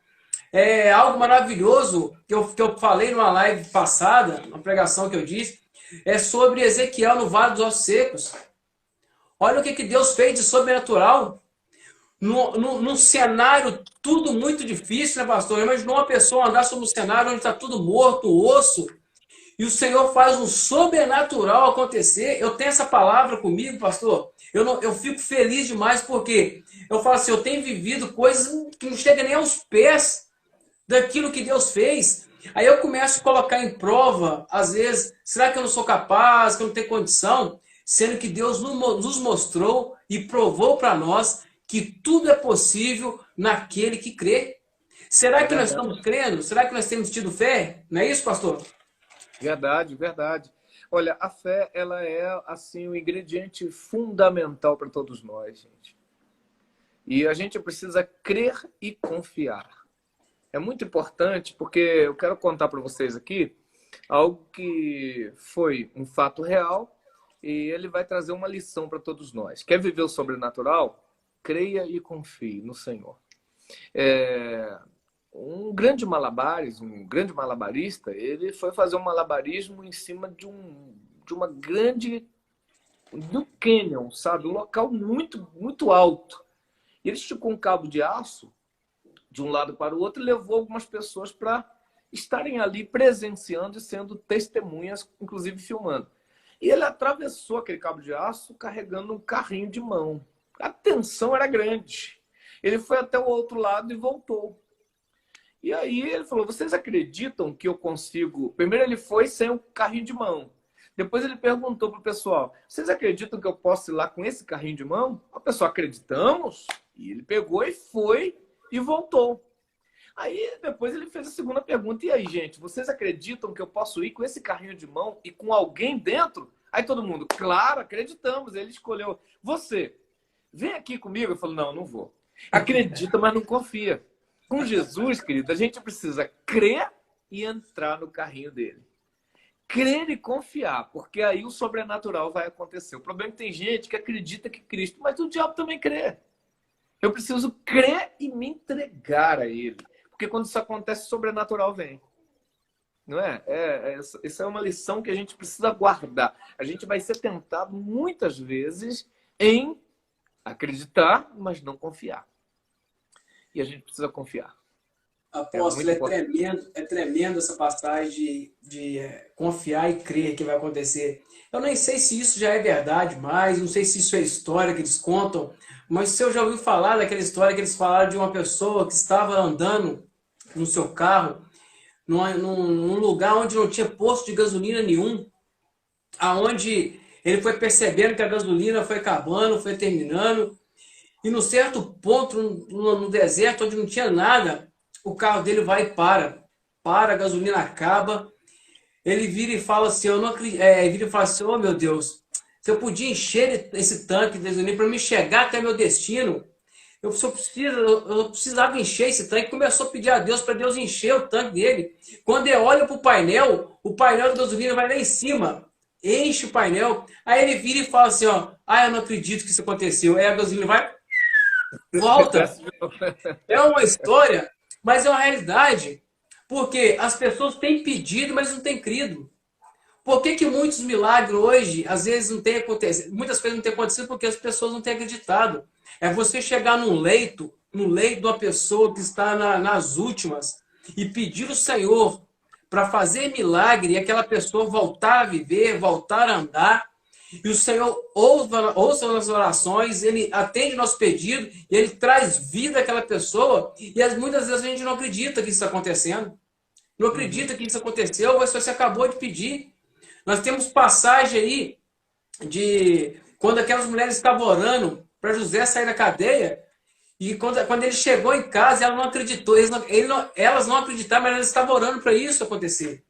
É algo maravilhoso que eu falei numa live passada, uma pregação que eu disse, é sobre Ezequiel no Vale dos Ossos Secos. Olha o que Deus fez de sobrenatural. Num cenário tudo muito difícil, né, pastor? Imaginou uma pessoa andar sobre um cenário onde está tudo morto, osso, e o Senhor faz um sobrenatural acontecer. Eu tenho essa palavra comigo, pastor. Eu fico feliz demais porque eu falo assim, eu tenho vivido coisas que não chegam nem aos pés daquilo que Deus fez. Aí eu começo a colocar em prova, às vezes, será que eu não sou capaz, que eu não tenho condição? Sendo que Deus nos mostrou e provou para nós que tudo é possível naquele que crê. Será que nós estamos crendo? Será que nós temos tido fé? Não é isso, pastor? Verdade, verdade. Olha, a fé, ela é, assim, um ingrediente fundamental para todos nós, gente. E a gente precisa crer e confiar. É muito importante, porque eu quero contar para vocês aqui algo que foi um fato real e ele vai trazer uma lição para todos nós. Quer viver o sobrenatural? creia e confie no Senhor. Um grande malabarista, ele foi fazer um malabarismo em cima de uma grande, do cânion, sabe? Um local muito, muito alto. E ele esticou um cabo de aço de um lado para o outro e levou algumas pessoas para estarem ali presenciando e sendo testemunhas, inclusive filmando. E ele atravessou aquele cabo de aço carregando um carrinho de mão. A tensão era grande. Ele foi até o outro lado e voltou. E aí ele falou, vocês acreditam que eu consigo... Primeiro ele foi sem o carrinho de mão. Depois ele perguntou para o pessoal, vocês acreditam que eu posso ir lá com esse carrinho de mão? A pessoa, acreditamos. E ele pegou e foi e voltou. Aí depois ele fez a segunda pergunta. E aí, gente, vocês acreditam que eu posso ir com esse carrinho de mão e com alguém dentro? Aí todo mundo, claro, acreditamos. Ele escolheu, você, vem aqui comigo. Eu falo, não, não vou. Acredita, mas não confia. Com Jesus, querido, a gente precisa crer e entrar no carrinho dele. Crer e confiar, porque aí o sobrenatural vai acontecer. O problema é que tem gente que acredita que Cristo, mas o diabo também crê. Eu preciso crer e me entregar a ele. Porque quando isso acontece, o sobrenatural vem. Não é? Essa é uma lição que a gente precisa guardar. A gente vai ser tentado muitas vezes em acreditar, mas não confiar. E a gente precisa confiar. Apóstolo, é tremendo essa passagem de confiar e crer que vai acontecer. Eu nem sei se isso já é verdade mais, não sei se isso é história que eles contam, mas se eu já ouvi falar daquela história que eles falaram de uma pessoa que estava andando no seu carro, num lugar onde não tinha posto de gasolina nenhum, aonde ele foi percebendo que a gasolina foi acabando, foi terminando, e num certo ponto, no deserto, onde não tinha nada, o carro dele vai e para, a gasolina acaba, ele vira e fala assim, eu não acredito, vira e fala assim, oh meu Deus, se eu podia encher esse tanque de gasolina para me chegar até meu destino, eu precisava encher esse tanque, começou a pedir a Deus para Deus encher o tanque dele. Quando ele olha para o painel de gasolina vai lá em cima, enche o painel, aí ele vira e fala assim, ó, eu não acredito que isso aconteceu, aí a gasolina vai, volta. É uma história, mas é uma realidade, porque as pessoas têm pedido, mas não têm crido. Por que muitos milagres hoje, às vezes, não têm acontecido? Muitas coisas não têm acontecido porque as pessoas não têm acreditado. É você chegar no leito de uma pessoa que está nas últimas e pedir o Senhor para fazer milagre e aquela pessoa voltar a viver, voltar a andar. E o Senhor ouça as orações, Ele atende nosso pedido, e Ele traz vida àquela pessoa. E muitas vezes a gente não acredita que isso está acontecendo. Não acredita que isso aconteceu, mas você acabou de pedir. Nós temos passagem aí de quando aquelas mulheres estavam orando para José sair da cadeia, e quando ele chegou em casa, ela não acreditou. Elas não acreditaram, mas elas estavam orando para isso acontecer.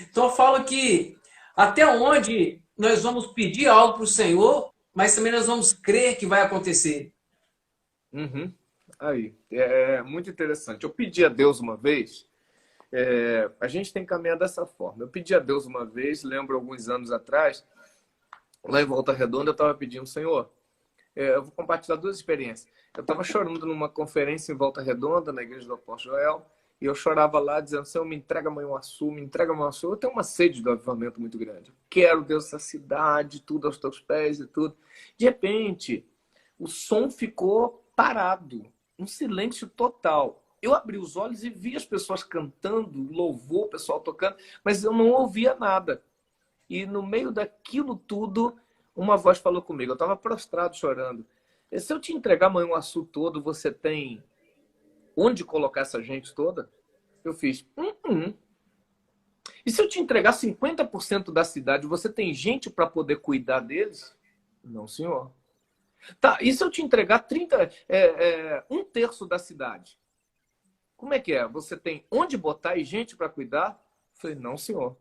Então eu falo que até onde nós vamos pedir algo para o Senhor, mas também nós vamos crer que vai acontecer. Uhum. Aí, é muito interessante. Eu pedi a Deus uma vez, a gente tem que caminhar dessa forma. Eu pedi a Deus uma vez, lembro alguns anos atrás, lá em Volta Redonda, eu estava pedindo, Senhor, eu vou compartilhar duas experiências. Eu estava chorando numa conferência em Volta Redonda, na igreja do Apóstolo Joel, e eu chorava lá, dizendo, Senhor, me entrega Manhuaçu, me entrega Manhuaçu. Eu tenho uma sede do avivamento muito grande. Eu quero, Deus, essa cidade, tudo aos teus pés e tudo. De repente, o som ficou parado, um silêncio total. Eu abri os olhos e vi as pessoas cantando, louvor, o pessoal tocando, mas eu não ouvia nada. E no meio daquilo tudo, uma voz falou comigo. Eu estava prostrado chorando. Se eu te entregar Manhuaçu todo, você tem onde colocar essa gente toda? Eu fiz, E se eu te entregar 50% da cidade, você tem gente para poder cuidar deles? Não, senhor. Tá, e se eu te entregar 1/3 da cidade? Como é que é? Você tem onde botar e gente para cuidar? Eu falei, não, senhor.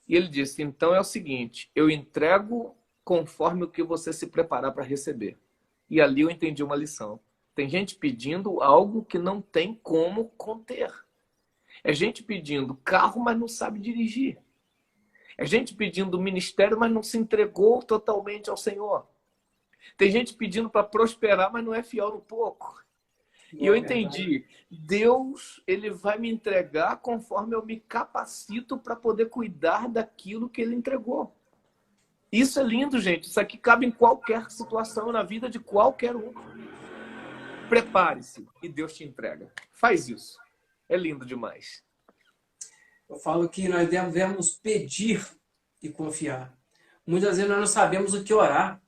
E ele disse, então é o seguinte, eu entrego conforme o que você se preparar para receber. E ali eu entendi uma lição. Tem gente pedindo algo que não tem como conter. É gente pedindo carro, mas não sabe dirigir. É gente pedindo ministério, mas não se entregou totalmente ao Senhor. Tem gente pedindo para prosperar, mas não é fiel no pouco. E eu entendi, Deus, ele vai me entregar conforme eu me capacito para poder cuidar daquilo que ele entregou. Isso é lindo, gente. Isso aqui cabe em qualquer situação na vida de qualquer um. Prepare-se e Deus te entrega. Faz isso. É lindo demais. Eu falo que nós devemos pedir e confiar. Muitas vezes nós não sabemos o que orar.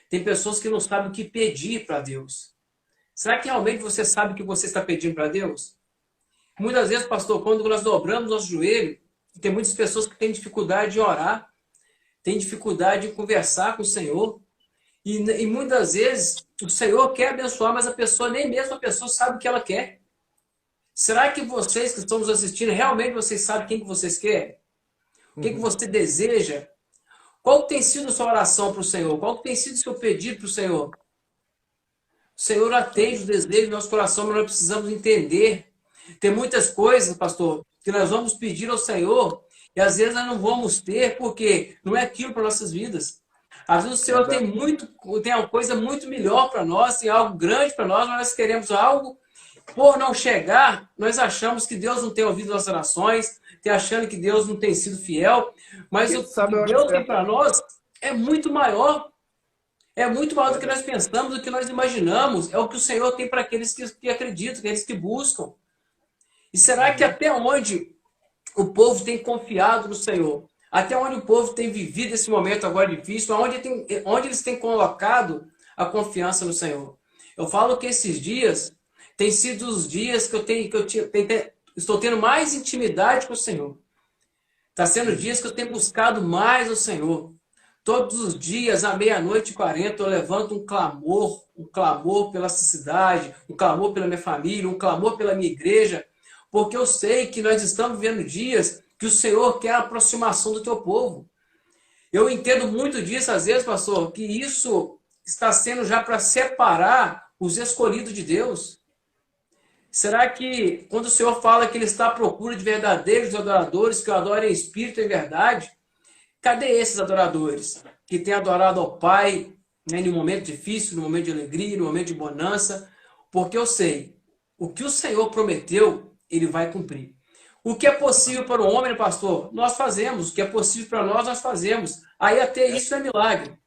Tem pessoas que não sabem o que pedir para Deus. Será que realmente você sabe o que você está pedindo para Deus? Muitas vezes, pastor, quando nós dobramos nosso joelho, tem muitas pessoas que têm dificuldade de orar, têm dificuldade de conversar com o Senhor. E muitas vezes o Senhor quer abençoar, mas a pessoa, nem mesmo a pessoa sabe o que ela quer. Será que vocês que estão nos assistindo, realmente vocês sabem quem que vocês querem? O que, que você deseja? Qual tem sido a sua oração para o Senhor? Qual tem sido o seu pedido para o Senhor? O Senhor atende os desejos do nosso coração, mas nós precisamos entender. Tem muitas coisas, pastor, que nós vamos pedir ao Senhor e às vezes nós não vamos ter, porque não é aquilo para nossas vidas. Às vezes o Senhor tem uma coisa muito melhor para nós, tem algo grande para nós, mas nós queremos algo. Por não chegar, nós achamos que Deus não tem ouvido nossas orações, achando que Deus não tem sido fiel, mas o que Deus tem para nós é muito maior. É muito maior do que nós pensamos, do que nós imaginamos. É o que o Senhor tem para aqueles que acreditam, aqueles que buscam. E será que até onde o povo tem confiado no Senhor? Até onde o povo tem vivido esse momento agora difícil? Onde eles têm colocado a confiança no Senhor? Eu falo que esses dias têm sido os dias que estou tendo mais intimidade com o Senhor. Está sendo dias que eu tenho buscado mais o Senhor. Todos os dias, à 00:40, eu levanto um clamor pela cidade, um clamor pela minha família, um clamor pela minha igreja, porque eu sei que nós estamos vivendo dias que o Senhor quer a aproximação do teu povo. Eu entendo muito disso, às vezes, pastor, que isso está sendo já para separar os escolhidos de Deus. Será que, quando o Senhor fala que Ele está à procura de verdadeiros adoradores, que o adorem em espírito e em verdade, cadê esses adoradores que têm adorado ao Pai, né, no momento difícil, no momento de alegria, no momento de bonança? Porque eu sei, o que o Senhor prometeu, Ele vai cumprir. O que é possível para o homem, pastor, nós fazemos. O que é possível para nós fazemos. Aí até isso é milagre.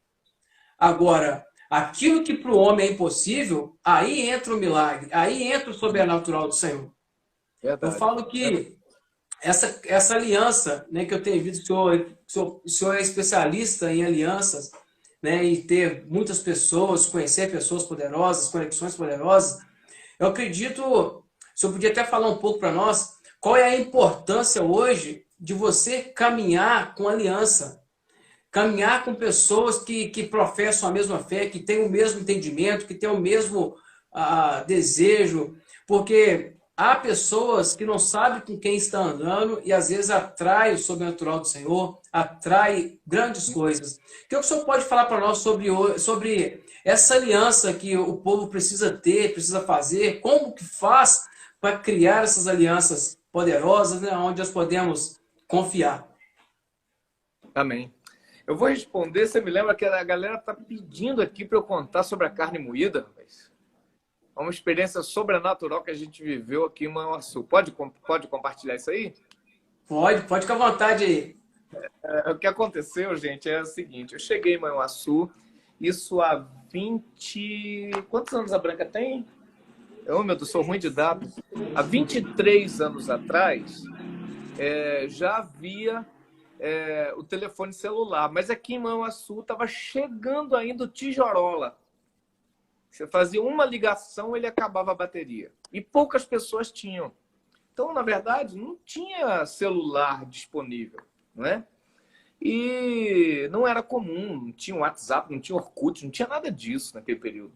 Agora, aquilo que para o homem é impossível, aí entra o milagre, aí entra o sobrenatural do Senhor. Verdade. Eu falo que essa aliança, né, que eu tenho visto que o senhor é especialista em alianças, né, e ter muitas pessoas, conhecer pessoas poderosas, conexões poderosas, eu acredito, o senhor podia até falar um pouco para nós, qual é a importância hoje de você caminhar com aliança? Caminhar com pessoas que professam a mesma fé, que têm o mesmo entendimento, que têm o mesmo desejo, porque há pessoas que não sabem com quem está andando e às vezes atrai o sobrenatural do Senhor, atrai grandes coisas. O que o senhor pode falar para nós sobre essa aliança que o povo precisa ter, precisa fazer? Como que faz para criar essas alianças poderosas, né, onde nós podemos confiar? Amém. Eu vou responder, você me lembra que a galera está pedindo aqui para eu contar sobre a carne moída, rapaz. É uma experiência sobrenatural que a gente viveu aqui em Manhuaçu. Pode compartilhar isso aí? Pode ficar à vontade aí. O que aconteceu, gente, é o seguinte. Eu cheguei em Manhuaçu, isso há 20... Quantos anos a Branca tem? Oh, meu Deus, sou ruim de dados. Há 23 anos atrás, já havia... o telefone celular, mas aqui em Manhuaçu estava chegando ainda o tijorola. Você fazia uma ligação, ele acabava a bateria. E poucas pessoas tinham. Então, na verdade, não tinha celular disponível, não é? E não era comum, não tinha WhatsApp, não tinha Orkut, não tinha nada disso naquele período.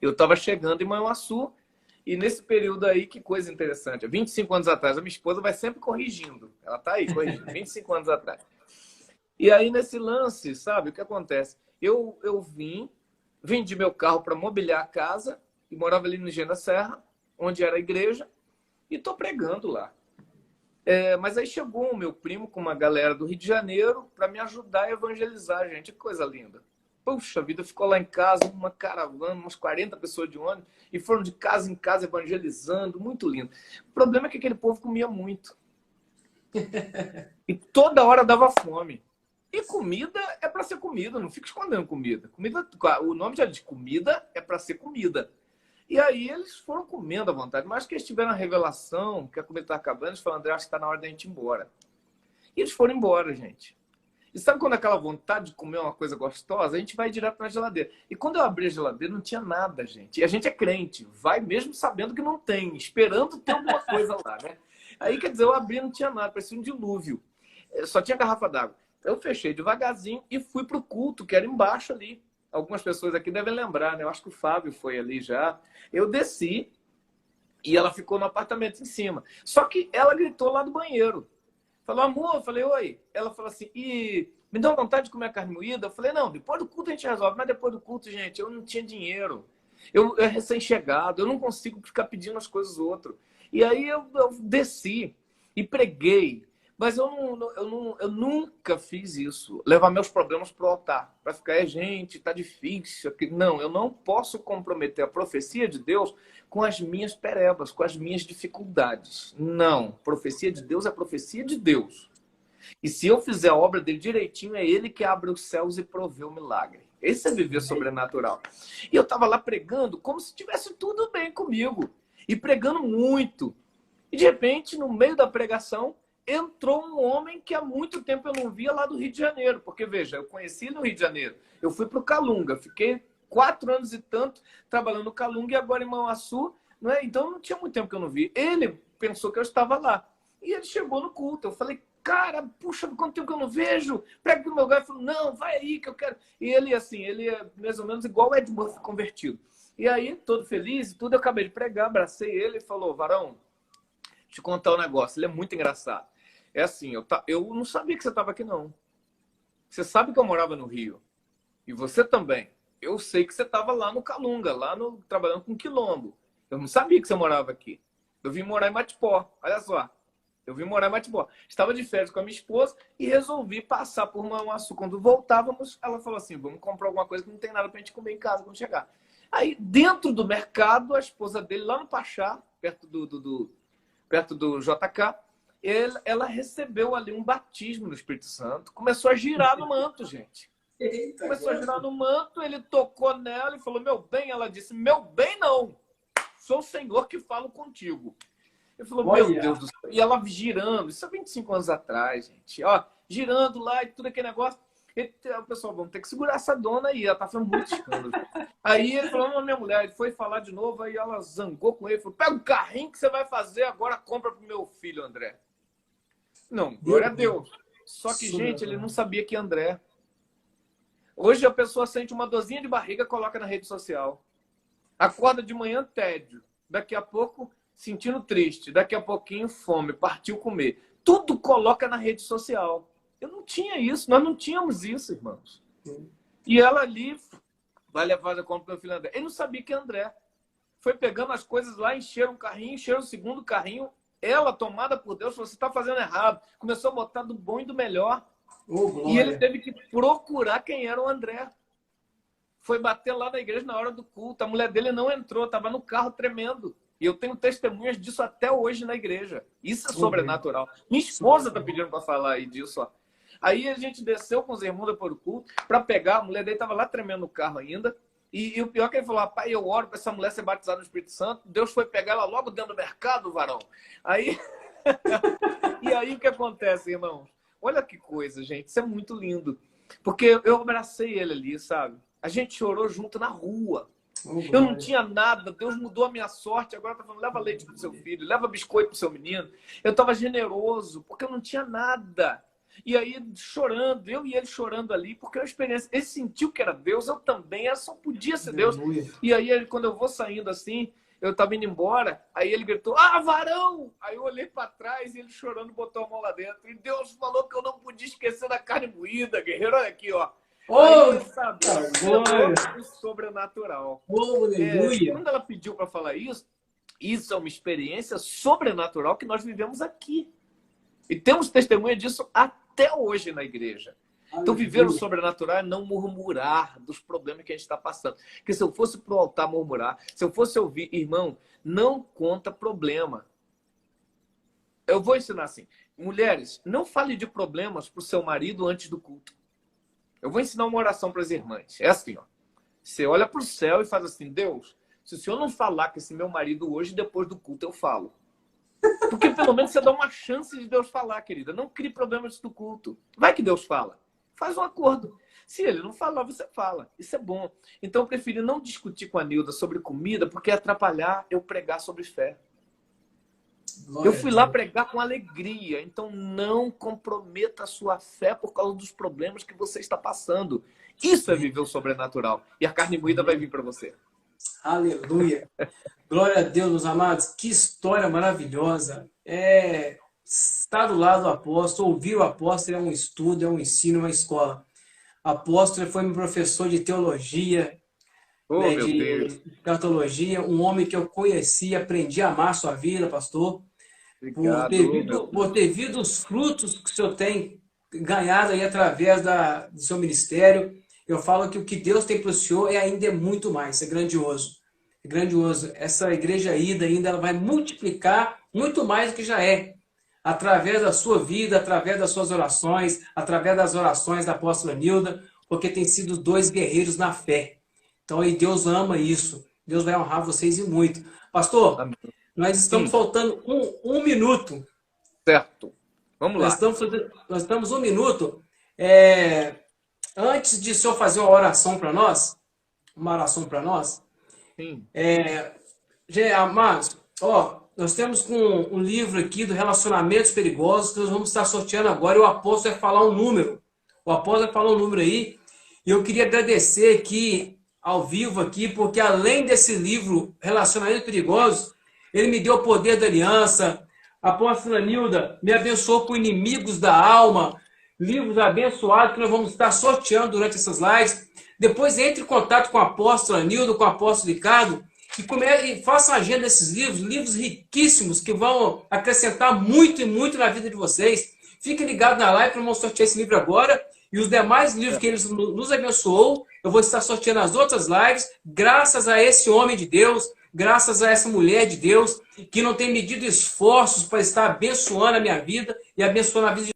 Eu estava chegando em Manhuaçu e nesse período aí, que coisa interessante. 25 anos atrás, a minha esposa vai sempre corrigindo. Ela está aí corrigindo, 25 anos atrás. E aí, nesse lance, sabe, o que acontece? Eu vendi meu carro para mobiliar a casa e morava ali no Engenho da Serra, onde era a igreja, e estou pregando lá. Mas aí chegou o meu primo com uma galera do Rio de Janeiro para me ajudar a evangelizar, gente. Que coisa linda. Puxa vida, ficou lá em casa, uma caravana, umas 40 pessoas de ônibus, e foram de casa em casa evangelizando, muito lindo. O problema é que aquele povo comia muito. E toda hora dava fome. E comida é para ser comida, não fica escondendo comida. O nome já diz, comida é para ser comida. E aí eles foram comendo à vontade. Mas que eles tiveram a revelação que a comida está acabando, eles falaram, André, acho que está na hora da gente ir embora. E eles foram embora, gente. E sabe quando aquela vontade de comer uma coisa gostosa, a gente vai direto na geladeira. E quando eu abri a geladeira, não tinha nada, gente. E a gente é crente, vai mesmo sabendo que não tem, esperando ter alguma coisa lá, né? Aí, quer dizer, eu abri e não tinha nada, parecia um dilúvio. Só tinha garrafa d'água. Eu fechei devagarzinho e fui para o culto, que era embaixo ali. Algumas pessoas aqui devem lembrar, né? Eu acho que o Fábio foi ali já. Eu desci e ela ficou no apartamento em cima. Só que ela gritou lá do banheiro. Falou, amor, eu falei, oi. Ela falou assim, e me dá vontade de comer carne moída? Eu falei, não, depois do culto a gente resolve. Mas depois do culto, gente, eu não tinha dinheiro. Eu recém-chegado, eu não consigo ficar pedindo as coisas do outro. E aí eu desci e preguei. Mas eu nunca fiz isso. Levar meus problemas para o altar. Para ficar, gente, tá difícil. Não, eu não posso comprometer a profecia de Deus com as minhas perebas, com as minhas dificuldades. Não. Profecia de Deus é profecia de Deus. E se eu fizer a obra dele direitinho, é ele que abre os céus e provê o milagre. Esse é viver sobrenatural. E eu estava lá pregando como se tivesse tudo bem comigo. E pregando muito. E de repente, no meio da pregação, entrou um homem que há muito tempo eu não via lá do Rio de Janeiro. Porque, veja, eu conheci no Rio de Janeiro. Eu fui para o Calunga. Fiquei 4 anos e tanto trabalhando no Calunga e agora em Manhuaçu. Não é? Então, não tinha muito tempo que eu não vi. Ele pensou que eu estava lá. E ele chegou no culto. Eu falei, cara, puxa, quanto tempo que eu não vejo? Prega pro meu lugar. Ele falou, não, vai aí que eu quero. E ele, assim, ele é mais ou menos igual o Ed Murphy convertido. E aí, todo feliz e tudo, eu acabei de pregar, abracei ele e falou, Varão, te contar um negócio, ele é muito engraçado. É assim, eu não sabia que você estava aqui, não. Você sabe que eu morava no Rio. E você também. Eu sei que você estava lá no Calunga, trabalhando com Quilombo. Eu não sabia que você morava aqui. Eu vim morar em Matipó. Olha só. Eu vim morar em Matipó. Estava de férias com a minha esposa e resolvi passar por Manhuaçu. Quando voltávamos, ela falou assim, vamos comprar alguma coisa que não tem nada para a gente comer em casa quando chegar. Aí, dentro do mercado, a esposa dele, lá no Pachá, perto do JK, ela recebeu ali um batismo no Espírito Santo. Começou a girar no manto, gente. Começou a girar no manto, ele tocou nela e falou, meu bem, ela disse, meu bem não, sou o Senhor que falo contigo. Ele falou, meu Deus do céu. E ela girando, isso há 25 anos atrás, gente. Ó, girando lá e tudo aquele negócio. O pessoal, vamos ter que segurar essa dona aí, ela tá fazendo muito escândalo. Aí ele falou, minha mulher, ele foi falar de novo, aí ela zangou com ele, falou, pega o carrinho que você vai fazer, agora compra pro meu filho, André. Não, glória a Deus. Só que, gente, ele não sabia que André. Hoje a pessoa sente uma dorzinha de barriga, coloca na rede social. Acorda de manhã, tédio. Daqui a pouco, sentindo triste. Daqui a pouquinho, fome, partiu comer. Tudo coloca na rede social. Eu não tinha isso, nós não tínhamos isso, irmãos. E ela ali vai levar a compra para o filho André. Ele não sabia que André. Foi pegando as coisas lá, encheram um carrinho, encheram o segundo carrinho. Ela, tomada por Deus, falou, você está fazendo errado. Começou a botar do bom e do melhor. E ele teve que procurar quem era o André. Foi bater lá na igreja na hora do culto. A mulher dele não entrou, estava no carro tremendo. E eu tenho testemunhas disso até hoje na igreja. Isso é sobrenatural. Minha esposa está pedindo para falar aí disso, ó. Aí a gente desceu com os irmãos depois do culto para pegar. A mulher dele estava lá tremendo no carro ainda. E o pior é que ele falou, rapaz, eu oro para essa mulher ser batizada no Espírito Santo. Deus foi pegar ela logo dentro do mercado, varão. Aí... E aí o que acontece, irmãos? Olha que coisa, gente. Isso é muito lindo. Porque eu abracei ele ali, sabe? A gente chorou junto na rua. Eu não tinha nada. Deus mudou a minha sorte. Agora tá falando, leva leite pro seu filho, leva biscoito pro seu menino. Eu estava generoso, porque eu não tinha nada. E aí, chorando, eu e ele chorando ali, porque a experiência, ele sentiu que era Deus, eu também, só podia ser Deus. E aí, quando eu vou saindo assim, eu estava indo embora, aí ele gritou, varão! Aí eu olhei para trás e ele chorando botou a mão lá dentro. E Deus falou que eu não podia esquecer da carne moída, guerreiro, olha aqui, ó. Aí, sabe, o sobrenatural. Quando ela pediu para falar isso é uma experiência sobrenatural que nós vivemos aqui. E temos testemunha disso até hoje na igreja. Então, viver o Aleluia. sobrenatural é não murmurar dos problemas que a gente está passando. Porque se eu fosse para o altar murmurar, se eu fosse ouvir, irmão, não conta problema. Eu vou ensinar assim. Mulheres, não fale de problemas para o seu marido antes do culto. Eu vou ensinar uma oração para as irmãs. É assim, ó. Você olha para o céu e faz assim: Deus, se o Senhor não falar com esse meu marido hoje, depois do culto eu falo. Porque pelo menos você dá uma chance de Deus falar, querida. Não crie problemas do culto. Vai que Deus fala. Faz um acordo. Se ele não falar, você fala. Isso é bom. Então eu preferi não discutir com a Nilda sobre comida, porque ia atrapalhar eu pregar sobre fé. Glória Eu a fui lá Deus. pregar com alegria. Então não comprometa a sua fé por causa dos problemas que você está passando. Isso é viver o sobrenatural. E a carne moída vai vir para você. Aleluia. Glória a Deus, meus amados. Que história maravilhosa. Estar do lado do apóstolo, ouvir o apóstolo é um estudo, é um ensino, é uma escola. O apóstolo foi meu professor de teologia, Oh, né, meu Deus. de cartologia, um homem que eu conheci, aprendi a amar a sua vida, pastor, Obrigado, oh, meu por Deus. ter visto os frutos que o senhor tem ganhado aí através do seu ministério. Eu falo que o que Deus tem para o senhor ainda é muito mais, é grandioso. É grandioso. Essa igreja ainda ela vai multiplicar muito mais do que já é. Através da sua vida, através das suas orações, através das orações da apóstola Nilda, porque tem sido dois guerreiros na fé. Então, aí Deus ama isso. Deus vai honrar vocês e muito. Pastor, Amém. nós estamos Sim, faltando um minuto. certo. Vamos Nós lá. estamos, nós estamos um minuto. Antes de o senhor fazer uma oração para nós, Sim. amados, ó, nós temos com um livro aqui do Relacionamentos Perigosos que nós vamos estar sorteando agora e o apóstolo vai falar um número. O apóstolo vai falar um número aí. E eu queria agradecer aqui, ao vivo aqui, porque além desse livro, Relacionamentos Perigosos, ele me deu o poder da aliança. A apóstola Nilda me abençoou com Inimigos da Alma, livros abençoados que nós vamos estar sorteando durante essas lives. Depois entre em contato com a apóstola Nilda, com o apóstolo Ricardo, e faça a agenda desses livros, livros riquíssimos que vão acrescentar muito e muito na vida de vocês. Fiquem ligados na live, vamos sortear esse livro agora. E os demais livros que ele nos abençoou, eu vou estar sorteando nas outras lives, graças a esse homem de Deus, graças a essa mulher de Deus, que não tem medido esforços para estar abençoando a minha vida e abençoando a vida de